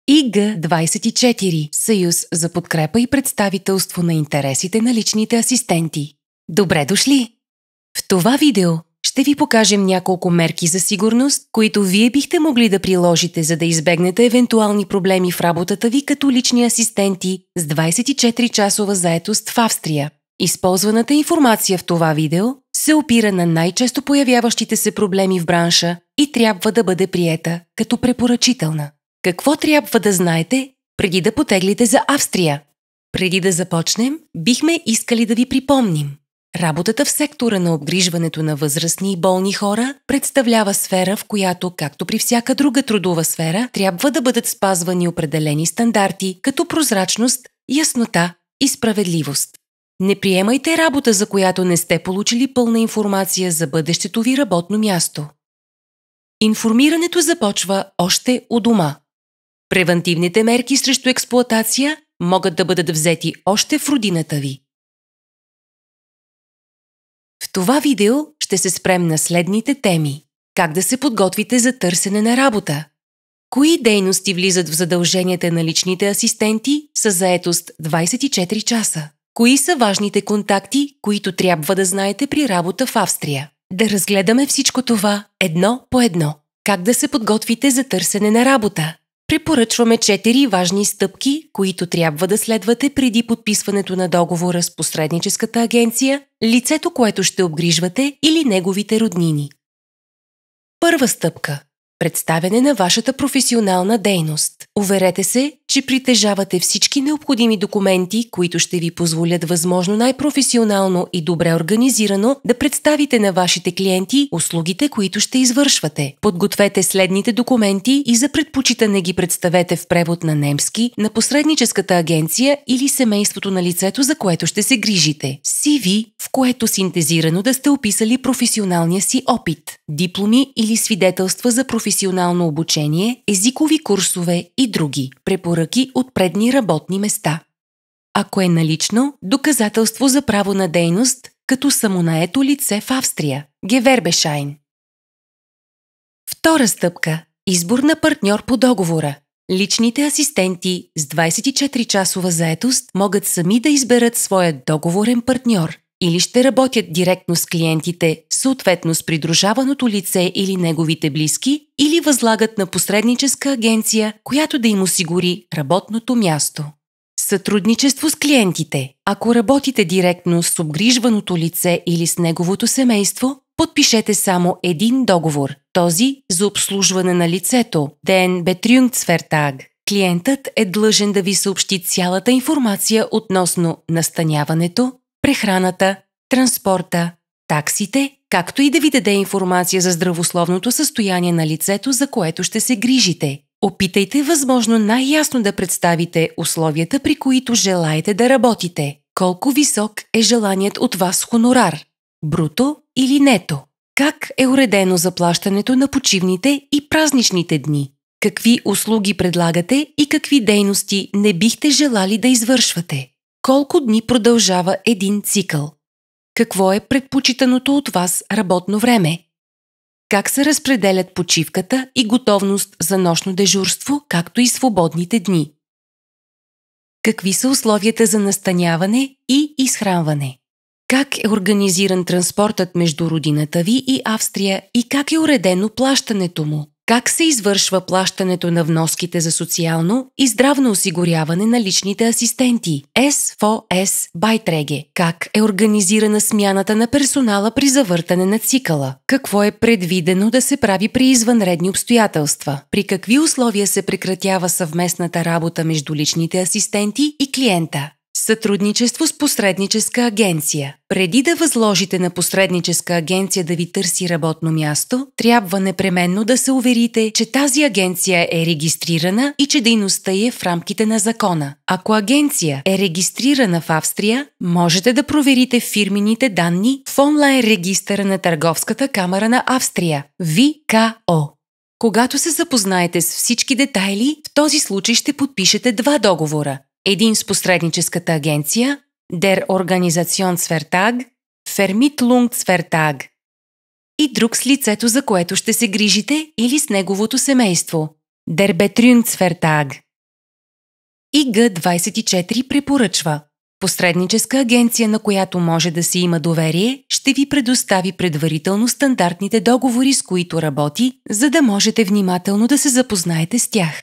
ИГ-24 – Съюз за подкрепа и представителство на интересите на личните асистенти. Добре дошли! В това видео ще ви покажем няколко мерки за сигурност, които вие бихте могли да приложите, за да избегнете евентуални проблеми в работата ви като лични асистенти с 24-часова заетост в Австрия. Използваната информация в това видео се опира на най-често появяващите се проблеми в бранша и трябва да бъде приета като препоръчителна. Какво трябва да знаете преди да потеглите за Австрия? Преди да започнем, бихме искали да ви припомним. Работата в сектора на обгрижването на възрастни и болни хора представлява сфера, в която, както при всяка друга трудова сфера, трябва да бъдат спазвани определени стандарти, като прозрачност, яснота и справедливост. Не приемайте работа, за която не сте получили пълна информация за бъдещето ви работно място. Информирането започва още у дома. Превантивните мерки срещу експлоатация могат да бъдат взети още в родината ви. В това видео ще се спрем на следните теми. Как да се подготвите за търсене на работа? Кои дейности влизат в задълженията на личните асистенти със заетост 24 часа? Кои са важните контакти, които трябва да знаете при работа в Австрия? Да разгледаме всичко това едно по едно. Как да се подготвите за търсене на работа? Препоръчваме 4 важни стъпки, които трябва да следвате преди подписването на договора с посредническата агенция, лицето, което ще обгрижвате, или неговите роднини. Първа стъпка – представяне на вашата професионална дейност. Уверете се, че притежавате всички необходими документи, които ще ви позволят възможно най-професионално и добре организирано да представите на вашите клиенти услугите, които ще извършвате. Подгответе следните документи и за предпочитане ги представете в превод на немски на посредническата агенция или семейството на лицето, за което ще се грижите. CV, в което синтезирано да сте описали професионалния си опит. Дипломи или свидетелства за професионално обучение, езикови курсове и други препоръки от предни работни места. Ако е налично, доказателство за право на дейност като самонаето лице в Австрия – Gewerbeschein. Втора стъпка – избор на партньор по договора. Личните асистенти с 24-часова заетост могат сами да изберат своя договорен партньор или ще работят директно с клиентите, съответно с придружаваното лице или неговите близки, или възлагат на посредническа агенция, която да им осигури работното място. Сътрудничество с клиентите. Ако работите директно с обгрижваното лице или с неговото семейство, подпишете само един договор, този за обслужване на лицето, Den Betreuungsvertrag. Клиентът е длъжен да ви съобщи цялата информация относно настаняването, прехраната, транспорта, таксите, както и да ви даде информация за здравословното състояние на лицето, за което ще се грижите. Опитайте възможно най-ясно да представите условията, при които желаете да работите. Колко висок е желаният от вас хонорар? Бруто или нето? Как е уредено заплащането на почивните и празничните дни? Какви услуги предлагате и какви дейности не бихте желали да извършвате? Колко дни продължава един цикъл? Какво е предпочитаното от вас работно време? Как се разпределят почивката и готовност за нощно дежурство, както и свободните дни? Какви са условията за настаняване и изхранване? Как е организиран транспортът между родината ви и Австрия и как е уредено плащането му? Как се извършва плащането на вноските за социално и здравно осигуряване на личните асистенти? SVS Beiträge. Как е организирана смяната на персонала при завъртане на цикъла? Какво е предвидено да се прави при извънредни обстоятелства? При какви условия се прекратява съвместната работа между личните асистенти и клиента? Сътрудничество с посредническа агенция. Преди да възложите на посредническа агенция да ви търси работно място, трябва непременно да се уверите, че тази агенция е регистрирана и че дейността й е в рамките на закона. Ако агенция е регистрирана в Австрия, можете да проверите фирмените данни в онлайн регистъра на Търговската камара на Австрия – ВКО. Когато се запознаете с всички детайли, в този случай ще подпишете 2 договора. Един с посредническата агенция, Der Organisationsvertrag, Vermittlungsvertrag, и друг с лицето, за което ще се грижите, или с неговото семейство, Der Betreuungsvertrag. ИГ-24 препоръчва: посредническа агенция, на която може да се има доверие, ще ви предостави предварително стандартните договори, с които работи, за да можете внимателно да се запознаете с тях.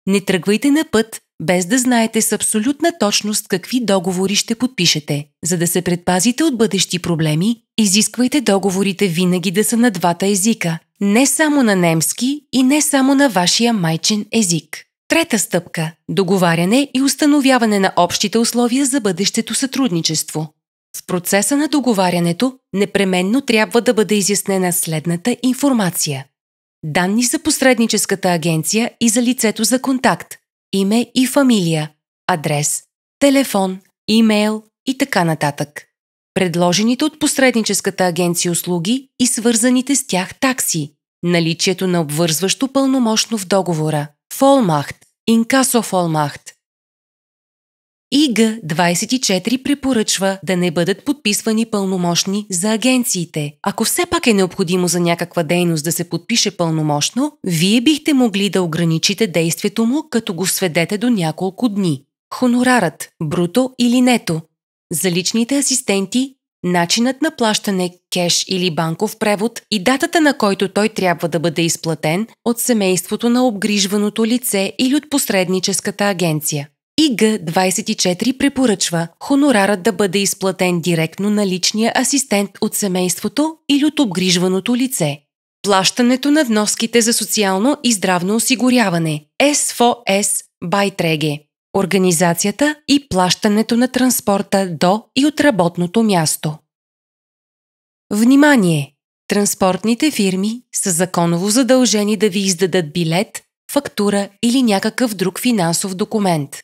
Не тръгвайте на път, без да знаете с абсолютна точност какви договори ще подпишете. За да се предпазите от бъдещи проблеми, изисквайте договорите винаги да са на двата езика, не само на немски и не само на вашия майчин език. Трета стъпка – договаряне и установяване на общите условия за бъдещето сътрудничество. В процеса на договарянето непременно трябва да бъде изяснена следната информация: данни за посредническата агенция и за лицето за контакт, име и фамилия, адрес, телефон, имейл и така нататък. Предложените от посредническата агенция услуги и свързаните с тях такси, наличието на обвързващо пълномощно в договора, Vollmacht, Inkasso-Vollmacht. ИГ-24 препоръчва да не бъдат подписвани пълномощни за агенциите. Ако все пак е необходимо за някаква дейност да се подпише пълномощно, вие бихте могли да ограничите действието му, като го сведете до няколко дни. Хонорарът, бруто или нето. За личните асистенти, начинът на плащане, кеш или банков превод и датата, на който той трябва да бъде изплатен от семейството на обгрижваното лице или от посредническата агенция. ИГ-24 препоръчва хонорарът да бъде изплатен директно на личния асистент от семейството или от обгрижваното лице. Плащането на вноските за социално и здравно осигуряване, СФОС Байтреге. Организацията и плащането на транспорта до и от работното място. Внимание! Транспортните фирми са законово задължени да ви издадат билет, фактура или някакъв друг финансов документ.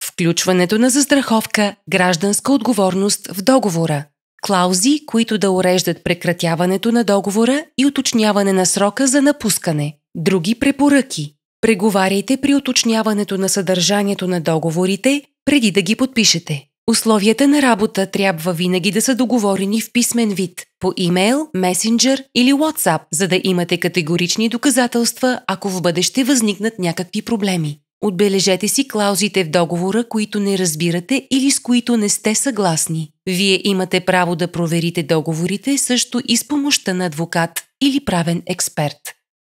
Включването на застраховка, гражданска отговорност в договора. Клаузи, които да уреждат прекратяването на договора и уточняване на срока за напускане. Други препоръки. Преговаряйте при уточняването на съдържанието на договорите, преди да ги подпишете. Условията на работа трябва винаги да са договорени в писмен вид, по имейл, месенджер или WhatsApp, за да имате категорични доказателства, ако в бъдеще възникнат някакви проблеми. Отбележете си клаузите в договора, които не разбирате или с които не сте съгласни. Вие имате право да проверите договорите също и с помощта на адвокат или правен експерт.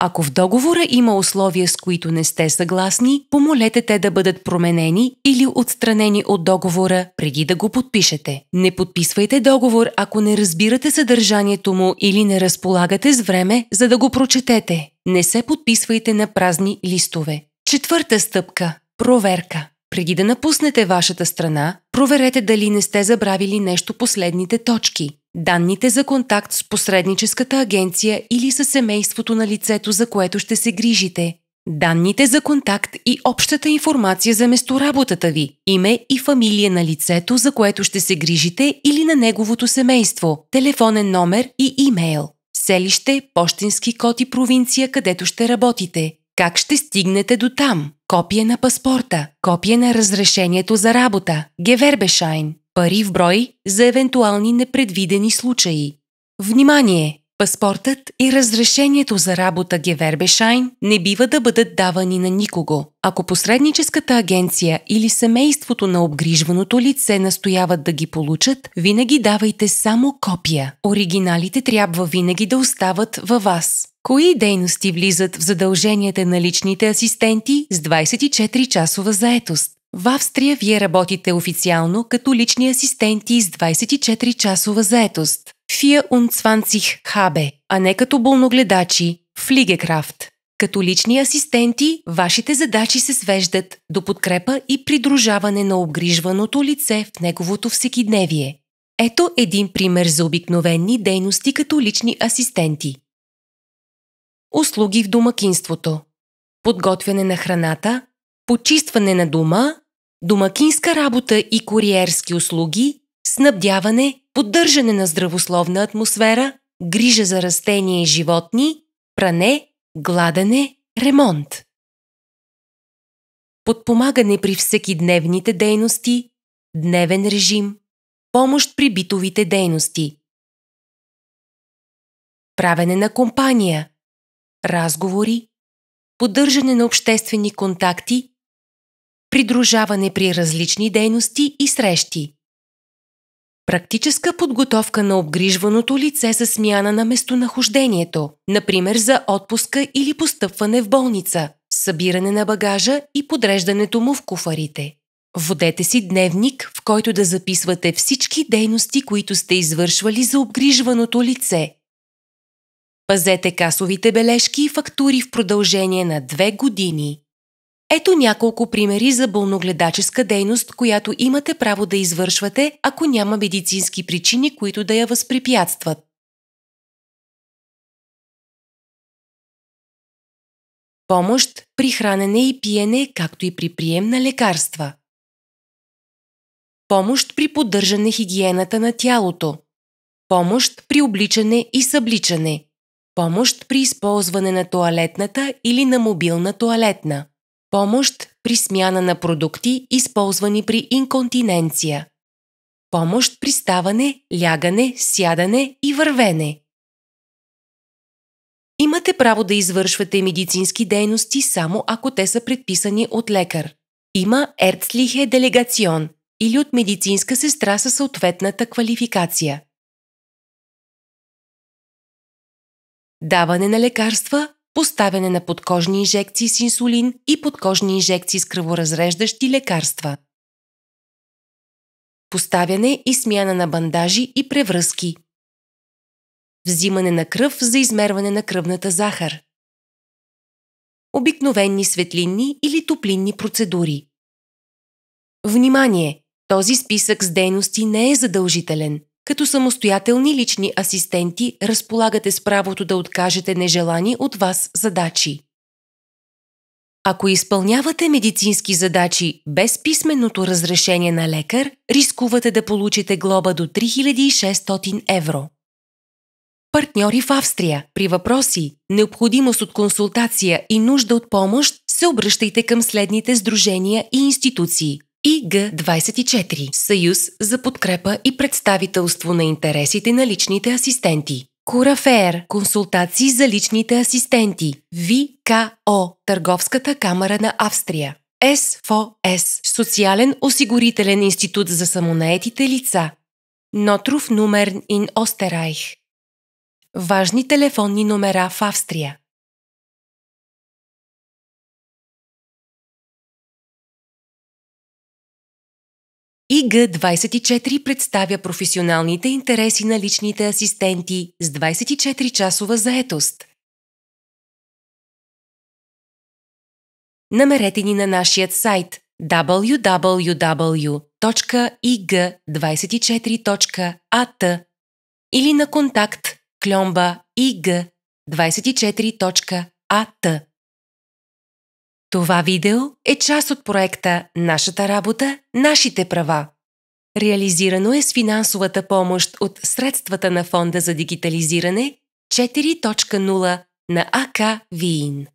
Ако в договора има условия, с които не сте съгласни, помолете те да бъдат променени или отстранени от договора преди да го подпишете. Не подписвайте договор, ако не разбирате съдържанието му или не разполагате с време, за да го прочетете. Не се подписвайте на празни листове. Четвърта стъпка – проверка. Преди да напуснете вашата страна, проверете дали не сте забравили нещо по следните точки: данните за контакт с посредническата агенция или със семейството на лицето, за което ще се грижите, данните за контакт и общата информация за местоработата ви, име и фамилия на лицето, за което ще се грижите или на неговото семейство, телефонен номер и имейл, селище, пощенски код и провинция, където ще работите. Как ще стигнете до там? Копие на паспорта, копие на разрешението за работа, Gewerbeschein, пари в брой за евентуални непредвидени случаи. Внимание! Паспортът и разрешението за работа Gewerbeschein не бива да бъдат давани на никого. Ако посредническата агенция или семейството на обгрижваното лице настояват да ги получат, винаги давайте само копия. Оригиналите трябва винаги да остават във вас. Кои дейности влизат в задълженията на личните асистенти с 24-часова заетост? В Австрия вие работите официално като лични асистенти с 24-часова заетост. 24 HB, а не като болногледачи, Pflegekraft. Като лични асистенти, вашите задачи се свеждат до подкрепа и придружаване на обгрижваното лице в неговото всекидневие. Ето един пример за обикновени дейности като лични асистенти. Услуги в домакинството. Подготвяне на храната, почистване на дома, домакинска работа и куриерски услуги, снабдяване, поддържане на здравословна атмосфера, грижа за растения и животни, пране, гладене, ремонт. Подпомагане при всекидневните дейности, дневен режим, помощ при битовите дейности. Правене на компания, разговори, поддържане на обществени контакти, придружаване при различни дейности и срещи. Практическа подготовка на обгрижваното лице за смяна на местонахождението, например за отпуска или постъпване в болница, събиране на багажа и подреждането му в куфарите. Водете си дневник, в който да записвате всички дейности, които сте извършвали за обгрижваното лице. Пазете касовите бележки и фактури в продължение на 2 години. Ето няколко примери за болногледаческа дейност, която имате право да извършвате, ако няма медицински причини, които да я възпрепятстват. Помощ при хранене и пиене, както и при прием на лекарства. Помощ при поддържане хигиената на тялото. Помощ при обличане и събличане. Помощ при използване на тоалетната или на мобилна тоалетна. Помощ при смяна на продукти, използвани при инконтиненция. Помощ при ставане, лягане, сядане и вървене. Имате право да извършвате медицински дейности само ако те са предписани от лекар. Има Ärztliche Delegation или от медицинска сестра със съответната квалификация. Даване на лекарства, поставяне на подкожни инжекции с инсулин и подкожни инжекции с кръворазреждащи лекарства. Поставяне и смяна на бандажи и превръзки. Взимане на кръв за измерване на кръвната захар. Обикновени светлинни или топлинни процедури. Внимание! Този списък с дейности не е задължителен. Като самостоятелни лични асистенти разполагате с правото да откажете нежелани от вас задачи. Ако изпълнявате медицински задачи без писменото разрешение на лекар, рискувате да получите глоба до 3600 евро. Партньори в Австрия. При въпроси, необходимост от консултация и нужда от помощ се обръщайте към следните сдружения и институции. ИГ24 – Съюз за подкрепа и представителство на интересите на личните асистенти. Курафеер – консултации за личните асистенти. ВКО – Търговската камара на Австрия. СФОС – Социален осигурителен институт за самонаетите лица. Нотрuf Nummern in Österreich. Важни телефонни номера в Австрия. ИГ24 представя професионалните интереси на личните асистенти с 24-часова заетост. Намерете ни на нашия сайт www.ig24.at или на контакт ig24.at. Това видео е част от проекта «Нашата работа – нашите права». Реализирано е с финансовата помощ от средствата на Фонда за дигитализиране 4.0 на АК Виин.